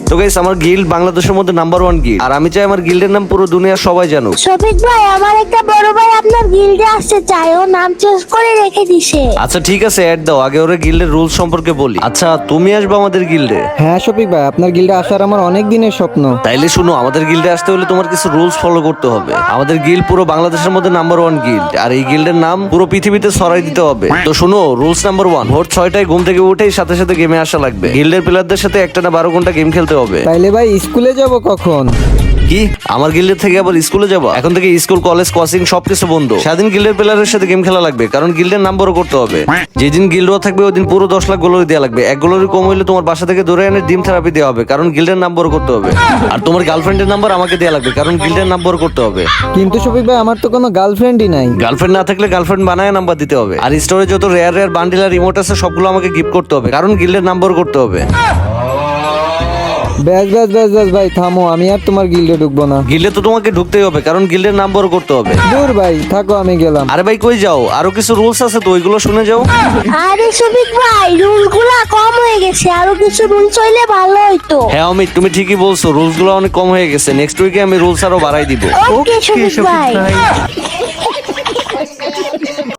তো গাইস আমার গিল্ড বাংলাদেশের মধ্যে নাম্বার 1 গিল্ড, আর আমি চাই আমার গিল্ডের নাম পুরো দুনিয়ার সবাই জানুক। শফিক ভাই, আমার একটা বড় ভাই আপনার গিল্ডে আসতে চায়, ও নাম চেঞ্জ করে রেখে দিছে। আচ্ছা ঠিক আছে, অ্যাড দাও। আগে ওরা গিল্ডের রুলস সম্পর্কে বলি। আচ্ছা তুমি আসবে আমাদের গিল্ডে? হ্যাঁ শফিক ভাই, আপনার গিল্ডে আসার আমার অনেক দিনের স্বপ্ন। তাইলে শুনো, আমাদের গিল্ডে আসতে হলে তোমার কিছু রুলস ফলো করতে হবে। আমাদের গিল্ড পুরো বাংলাদেশের মধ্যে নাম্বার 1 গিল্ড, আর এই গিল্ডের নাম পুরো পৃথিবীতে ছড়াই দিতে হবে। তো শুনো, রুলস নাম্বার 1, ভোর 6টায় ঘুম থেকে উঠেই সাথে সাথে গেমে আসা লাগবে। গিল্ডের প্লেয়ারদের সাথে একটা না 12 ঘন্টা গেম খেলতে হবে। তাইলে ভাই স্কুলে যাব কখন? কি আমার গিল্ডের থেকে আবার স্কুলে যাবো? এখন থেকে স্কুল, কলেজ, কোচিং সবকিছু বন্ধ। সেদিন গিল্ডের প্লেয়ারের সাথে গেম খেলা লাগবে, কারণ গিল্ডের নাম বড় করতে হবে। যেদিন গিল্ড থাকবে ওই দিন পুরো 10 লাখ গ্লোরি দেওয়া লাগবে। 1 গ্লোরি কম হইলে তোমার বাসা থেকে ধরে এনে ডিম থেরাপি দেওয়া হবে, কারণ গিল্ডের নাম বড় করতে হবে। আর তোমার গার্লফ্রেন্ডের নাম্বার আমাকে দেওয়া লাগবে, কারণ গিল্ডের নাম বড় করতে হবে। কিন্তু শফিক ভাই, আমার তো কোনো গার্লফ্রেন্ডই নাই। গার্লফ্রেন্ড না থাকলে গার্লফ্রেন্ড বানায় নাম্বার দিতে হবে। আর স্টোরে যত রেয়ার রেয়ার বান্ডিল আর রিমোট আছে সবগুলো আমাকে গিফট করতে হবে, কারণ গিল্ডের নাম বড় করতে হবে। ব্যাস ব্যাস ব্যাস ব্যাস ভাই থামো, আমি আর তোমার গিল্ডে ঢুকবো না। গিল্ডে তো তোমাকে ঢুকতেই হবে, কারণ গিল্ডের নাম বড় করতে হবে। দূর ভাই, থাকো আমি গেলাম। আরে ভাই কই যাও? আরো কিছু রুলস আছে তো ওইগুলো শুনে যাও। আরে শফিক ভাই, রুলগুলা কম হয়ে গেছে, আরো কিছু রুলস হইলে ভালো হইতো। হ্যাঁ অমিত, তুমি ঠিকই বলছো, রুলস গুলো অনেক কম হয়ে গেছে। নেক্সট উইকে আমি রুলস আরো বাড়াই দিব। ওকে শফিক ভাই।